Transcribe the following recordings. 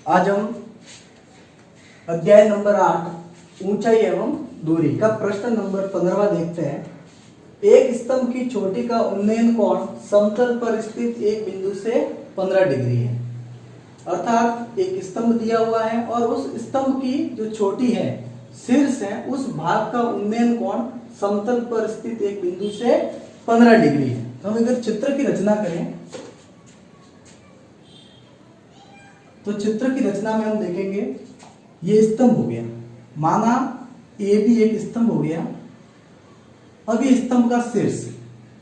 आज हम अध्याय नंबर 8 ऊंचाई एवं दूरी का प्रश्न नंबर 15 देखते हैं। एक स्तंभ की चोटी का उन्नयन कोण समतल पर स्थित एक बिंदु से 15 डिग्री है। अर्थात एक स्तंभ दिया हुआ है और उस स्तंभ की जो चोटी है, शीर्ष है, उस भाग का उन्नयन कोण समतल पर स्थित एक बिंदु से 15 डिग्री है। तो हम अगर चित्र की रचना करें तो चित्र की रचना में हम देखेंगे ये स्तंभ हो गया, माना ए भी एक स्तंभ हो गया। अब ये स्तंभ का शीर्ष,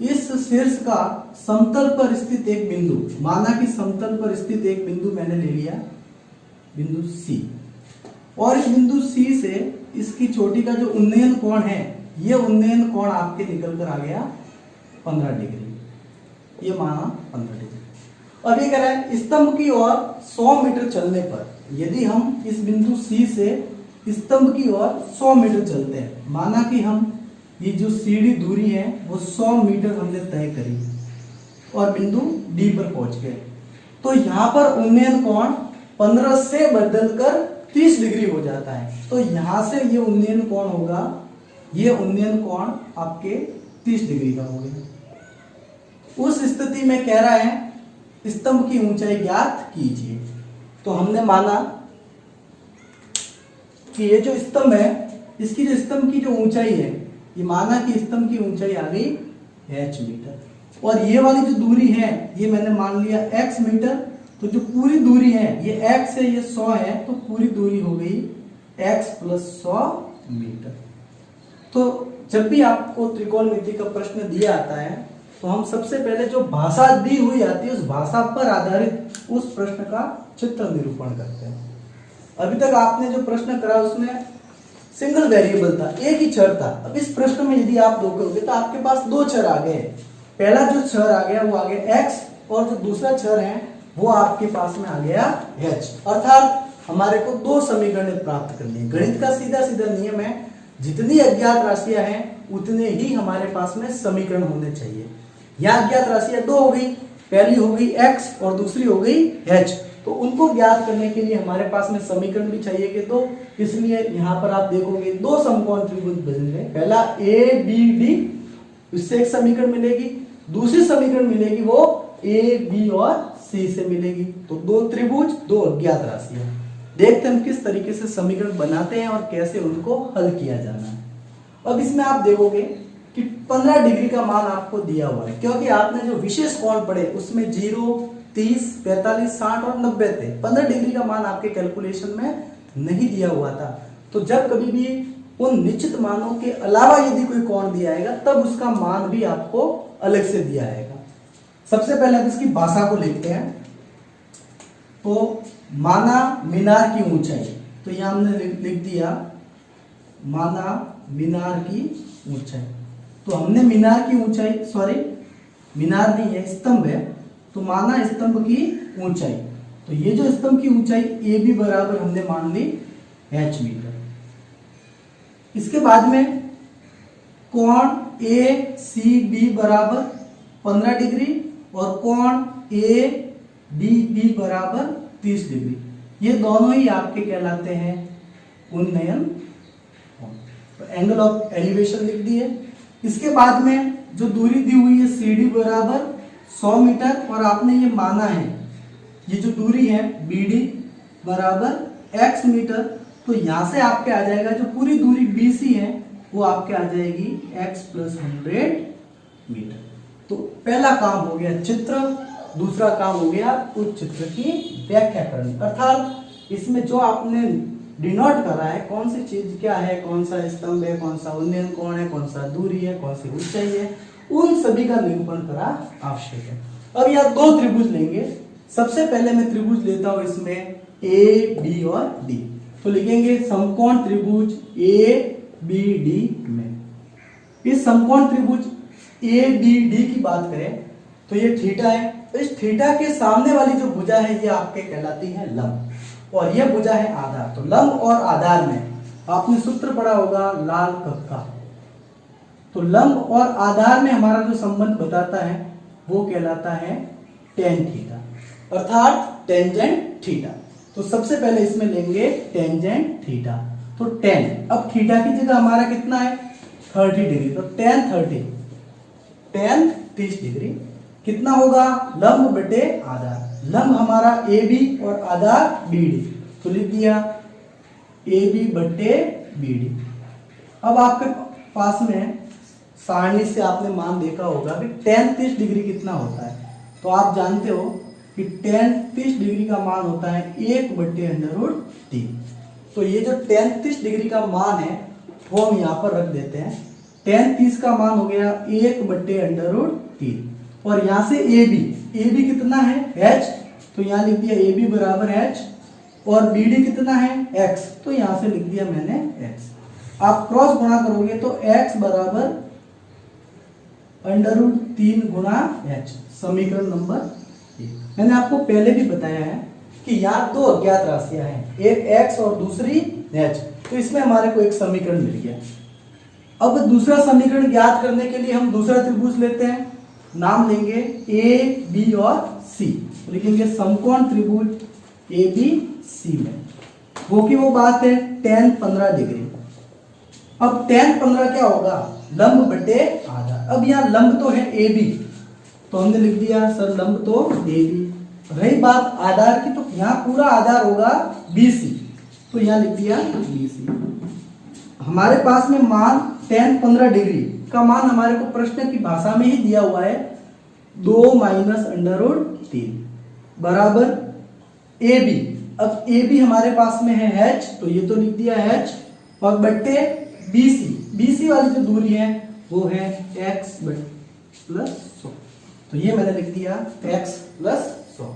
इस शीर्ष का समतल पर स्थित एक बिंदु, माना कि समतल पर स्थित एक बिंदु मैंने ले लिया, बिंदु सी, और इस बिंदु सी से इसकी चोटी का जो उन्नयन कोण है, ये उन्नयन कोण आपके निकल कर आ गया 15 डिग्री, ये माना 15 डिग्री। अब ये कह रहा है स्तंभ की ओर 100 मीटर चलने पर, यदि हम इस बिंदु सी से स्तंभ की ओर 100 मीटर चलते हैं, माना कि हम ये जो सीधी दूरी है वो 100 मीटर हमने तय करी और बिंदु डी पर पहुंच गए, तो यहाँ पर उन्नयन कोण 15 से बदलकर 30 डिग्री हो जाता है। तो यहां से ये उन्नयन कोण होगा, ये उन्नयन कोण आपके 30 डिग्री का हो गया। उस स्थिति में कह रहा है स्तंभ की ऊंचाई ज्ञात कीजिए। तो हमने माना कि ये जो स्तंभ है, इसकी जो स्तंभ की जो ऊंचाई है, ये माना कि स्तंभ की ऊंचाई आ गई h मीटर, और ये वाली जो दूरी है ये मैंने मान लिया x मीटर। तो जो पूरी दूरी है ये x है, ये 100 है, तो पूरी दूरी हो गई x + 100 मीटर। तो जब भी आपको त्रिकोणमिति का प्रश्न दिया आता है तो हम सबसे पहले जो भाषा दी हुई आती है उस भाषा पर आधारित उस प्रश्न का चित्र निरूपण करते हैं। अभी तक आपने जो प्रश्न करा उसमें सिंगल वेरिएबल था, एक ही चर था। अब इस प्रश्न में यदि आप देखोगे तो आपके पास दो चर आ गए। पहला जो चर आ गया वो आ गया x, और जो दूसरा चर है वो आपके पास में आ गया h। अर्थात हमारे को दो समीकरण प्राप्त करनी है। गणित का सीधा सीधा नियम है, जितनी अज्ञात राशियां हैं उतने ही हमारे पास में समीकरण होने चाहिए। यहाँ अज्ञात राशियां दो हो गई, पहली हो गई x और दूसरी हो गई h। तो उनको ज्ञात करने के लिए हमारे पास में समीकरण भी चाहिए कि दो, इसलिए यहाँ पर आप देखोगे दो समकोण त्रिभुज बनेंगे। पहला ए बी डी, इससे एक समीकरण मिलेगी, दूसरी समीकरण मिलेगी वो ए बी और सी से मिलेगी। तो दो त्रिभुज, दो अज्ञात राशियां। देखते हैं हम किस तरीके से समीकरण बनाते हैं और कैसे उनको हल किया जाना है। अब इसमें आप देखोगे कि 15 डिग्री का मान आपको दिया हुआ है, क्योंकि आपने जो विशेष कोण पढ़े उसमें 0, 30, 45, 60 और 90 थे। 15 डिग्री का मान आपके कैलकुलेशन में नहीं दिया हुआ था। तो जब कभी भी उन निश्चित मानों के अलावा यदि कोई कोण दिया आएगा तब उसका मान भी आपको अलग से दिया आएगा। सबसे पहले हम इसकी भाषा को लिखते हैं। तो माना मीनार की ऊंचाई, तो यहां हमने लिख दिया माना मीनार की ऊंचाई। तो हमने मीनार की ऊंचाई, सॉरी मीनार नहीं है, स्तंभ है, तो माना स्तंभ की ऊंचाई। तो ये जो स्तंभ की ऊंचाई ए बी बराबर हमने मान ली h मीटर। इसके बाद में कोण ए सी बी बराबर 15 डिग्री और कोण ए डी बी बराबर 30 डिग्री। ये दोनों ही आपके कहलाते हैं उन्नयन कोण। तो एंगल ऑफ एलिवेशन लिख दिए। इसके बाद में जो दूरी दी हुई है सी डी बराबर 100 मीटर, और आपने ये माना है ये जो दूरी है बी डी बराबर x मीटर। तो यहां से आपके आ जाएगा जो पूरी दूरी बी सी है वो आपके आ जाएगी x + 100 मीटर। तो पहला काम हो गया चित्र, दूसरा काम हो गया उस चित्र की व्याख्या करनी। अर्थात इसमें जो आपने डिनोट करा है कौन सी चीज क्या है, कौन सा स्तंभ है, कौन सा उन्नयन कोण है, कौन सा दूरी है, कौन सी ऊंचाई है, उन सभी का निरूपण करा आवश्यक है। अब यहाँ दो त्रिभुज लेंगे। सबसे पहले मैं त्रिभुज लेता हूं इसमें ए बी और डी। तो लिखेंगे समकोण त्रिभुज ए बी डी में। इस समकोण त्रिभुज ए बी डी की बात करें तो ये थीटा है। तो इस थीटा के सामने वाली जो भुजा है ये आपके कहलाती है लंब, और यह भुजा है आधार। तो लंब और आधार में आपने सूत्र पढ़ा होगा लाल कप का। तो लंब और आधार में हमारा जो संबंध बताता है वो कहलाता है टेन थीटा, अर्थात टेंजेंट थीटा। तो सबसे पहले इसमें लेंगे टेंजेंट थीटा। तो टेन, अब थीटा की जगह हमारा कितना है 30 डिग्री, तो टेन 30 डिग्री कितना होगा लंब बटे आधार। लंब हमारा ए बी और आधार बी डी, तो लिख दिया ए बी बटे बी डी। अब आपके पास में सारणी से आपने मान देखा होगा कि टेन 30 डिग्री कितना होता है। तो आप जानते हो कि टेन 30 डिग्री का मान होता है 1/√3। तो ये जो टेन 30 डिग्री का मान है वो हम यहाँ पर रख देते हैं। टेन 30 का मान हो गया 1/√3 और यहाँ से ए बी कितना है h, तो यहाँ लिख दिया ए बी बराबर h और बी डी कितना है x, तो यहाँ से लिख दिया मैंने x। आप क्रॉस गुणा करोगे तो x बराबर √3 गुणा h, समीकरण नंबर 1। मैंने आपको पहले भी बताया है कि यहाँ दो अज्ञात राशियां हैं, एक x और दूसरी h, तो इसमें हमारे को एक समीकरण मिल गया। अब दूसरा समीकरण ज्ञात करने के लिए हम दूसरा त्रिभुज लेते हैं, नाम लेंगे ए बी और सी, तो लिखेंगे समकोण त्रिभुज ए बी सी में वो की वो बात है tan 15 डिग्री। अब tan 15 क्या होगा लंब बटे आधार। अब यहाँ लंब तो है ए बी, तो हमने लिख दिया सर लंब तो ए बी। रही बात आधार की, तो यहाँ पूरा आधार होगा बी सी, तो यहाँ लिख दिया बी सी। हमारे पास में मान tan 15 डिग्री का मान हमारे को प्रश्न की भाषा में ही दिया हुआ है 2 - √3 बराबर ए बी। अब ए बी हमारे पास में है h, तो ये तो लिख दिया h और बट्टे बी सी वाली जो दूरी है वो है x + 100, तो ये मैंने लिख दिया x + 100।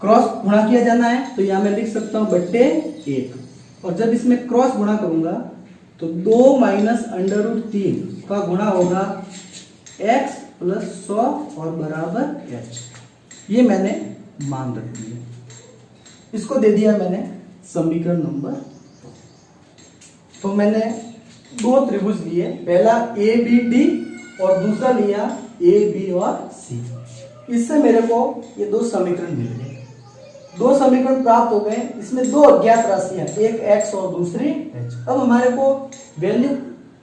क्रॉस गुणा किया जाना है तो यहाँ मैं लिख सकता हूँ बट्टे 1, और जब इसमें क्रॉस गुणा करूंगा तो 2 - √3 का गुणा होगा x + 100 और बराबर h। ये मैंने मान रख दिया, इसको दे दिया मैंने समीकरण नंबर। तो मैंने दो त्रिभुज लिए, पहला ए बी डी और दूसरा लिया ए बी और सी। इससे मेरे को ये दो समीकरण मिल गए, दो समीकरण प्राप्त हो गए। इसमें दो अज्ञात राशियां, एक x और दूसरी h। अब हमारे को वैल्यू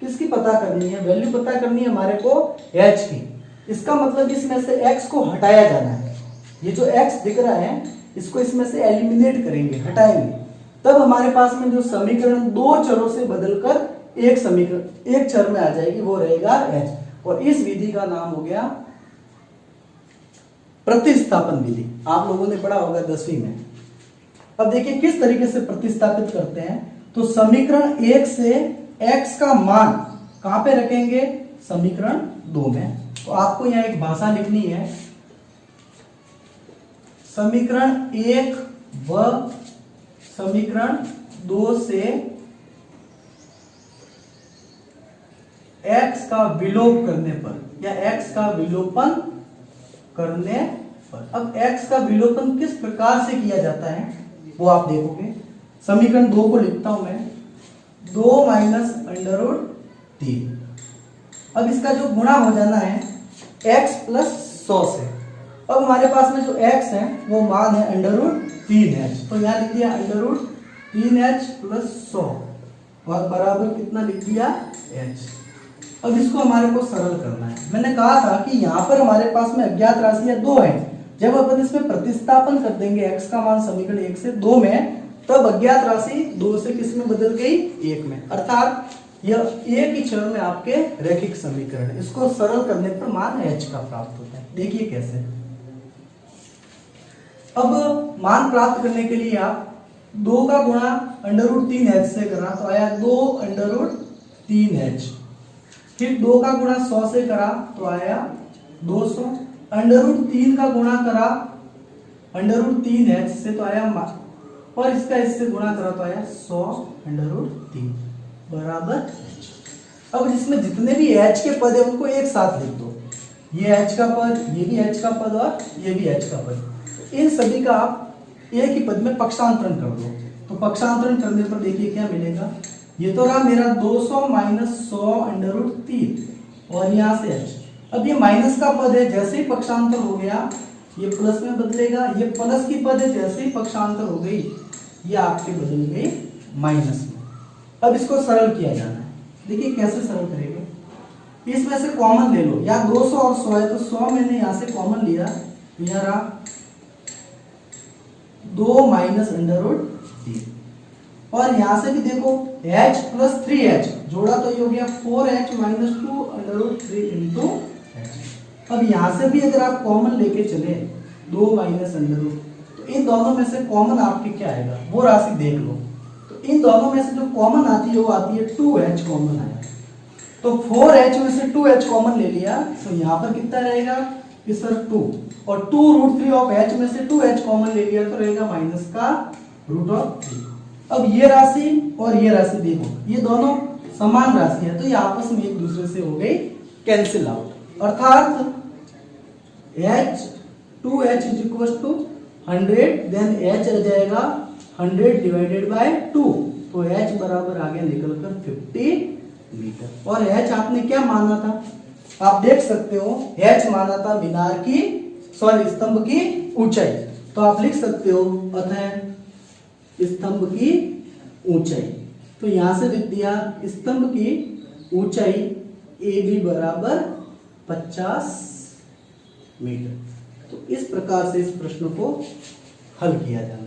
किसकी पता करनी है, वैल्यू पता करनी है हमारे को h की। इसका मतलब इसमें से x को हटाया जाना है। ये जो x दिख रहा है इसको इसमें से एलिमिनेट करेंगे, हटाएंगे, तब हमारे पास में जो समीकरण दो चरों से बदलकर एक समीकरण एक चर में आ जाएगी, वो रहेगा h। और इस विधि का नाम हो गया प्रतिस्थापन विधि। आप लोगों ने पढ़ा होगा 10वीं में। अब देखिए किस तरीके से प्रतिस्थापित करते हैं। तो समीकरण 1 से x का मान कहां पे रखेंगे, समीकरण 2 में। तो आपको यहां एक भाषा लिखनी है, समीकरण 1 व समीकरण 2 से x का विलोप करने पर या x का विलोपन करने पर। अब x का विलोपन किस प्रकार से किया जाता है वो आप देखोगे। समीकरण 2 को लिखता हूं मैं, 2 - √3। अब इसका जो गुणा हो जाना है x + 100 से। अब हमारे पास में जो x है वो मान है √3h, तो यहां लिख दिया √3h + 100 और बराबर कितना लिख दिया h। अब इसको हमारे को सरल करना है। मैंने कहा था कि यहाँ पर हमारे पास में अज्ञात राशियां दो हैं, जब अपन इसमें प्रतिस्थापन कर देंगे x का मान समीकरण 1 से 2 में, तब अज्ञात राशि 2 से किस में बदल गई 1 में, अर्थात यह एक ही चर में आपके रैखिक समीकरण है। इसको सरल करने पर मान h का प्राप्त होता है। देखिए कैसे। अब मान प्राप्त करने के लिए आप 2 का गुणा √3h से करा तो आया 2 √3h, फिर 2 का गुणा 100 से करा तो आया 200, √3 का गुणा करा √3h से तो आया, और इसका इससे गुणा करा तो आया 100 √3 बराबर h। अब जिसमें जितने भी h के पद है उनको एक साथ लिख दो, ये h का पद, ये भी h का पद और ये भी h का पद। इन सभी का आप एक ही पद में पक्षांतरण कर दो। तो पक्षांतरण करने पर देखिए क्या मिलेगा, ये तो रहा मेरा 200 - 100 √3 और यहाँ से h। अब ये माइनस का पद है, जैसे ही पक्षांतर हो गया ये प्लस में बदलेगा, ये प्लस की पद जैसे ही पक्षांतर हो गई ये आपके बदल गई माइनस में। अब इसको सरल किया जाना है। देखिए कैसे सरल करेंगे, इसमें से कॉमन ले लो, या 200 और 100 है तो 100 मैंने यहां से कॉमन लिया, यहां रहा 2 माइनस अंडर रूट 3, और यहां से भी देखो h प्लस 3h जोड़ा तो ये हो गया 4h minus 2 under root 3 into h। अब यहां से भी अगर आप कॉमन लेके चले 2 माइनस अंडर रूट, तो इन दोनों में से कॉमन आपके क्या आएगा वो राशि देख लो। तो इन दोनों में से जो कॉमन आती है वो आती है 2h कॉमन आया, तो 4h में से 2h कॉमन ले लिया, तो यहाँ पर कितना रहेगा कि सर 2, और 2 रूट 3 ऑफ h में से 2h कॉमन ले लिया तो रहेगा माइनस का रूट ऑफ 3। अब ये राशि और ये राशि देखो, ये दोनों समान राशि है तो ये आपस में एक दूसरे से हो गई कैंसिल आउट, अर्थात h 2h is equal to 100, then h आ जाएगा 100 डिवाइडेड बाय 2, तो h बराबर आ गया निकल कर 50 मीटर। और h आपने क्या माना था, आप देख सकते हो h माना था मीनार की स्तंभ की ऊंचाई, तो आप लिख सकते हो अतः स्तंभ की ऊंचाई, तो यहां से लिख दिया स्तंभ की ऊंचाई AB बराबर 50 मीटर। तो इस प्रकार से इस प्रश्न को हल किया जाना।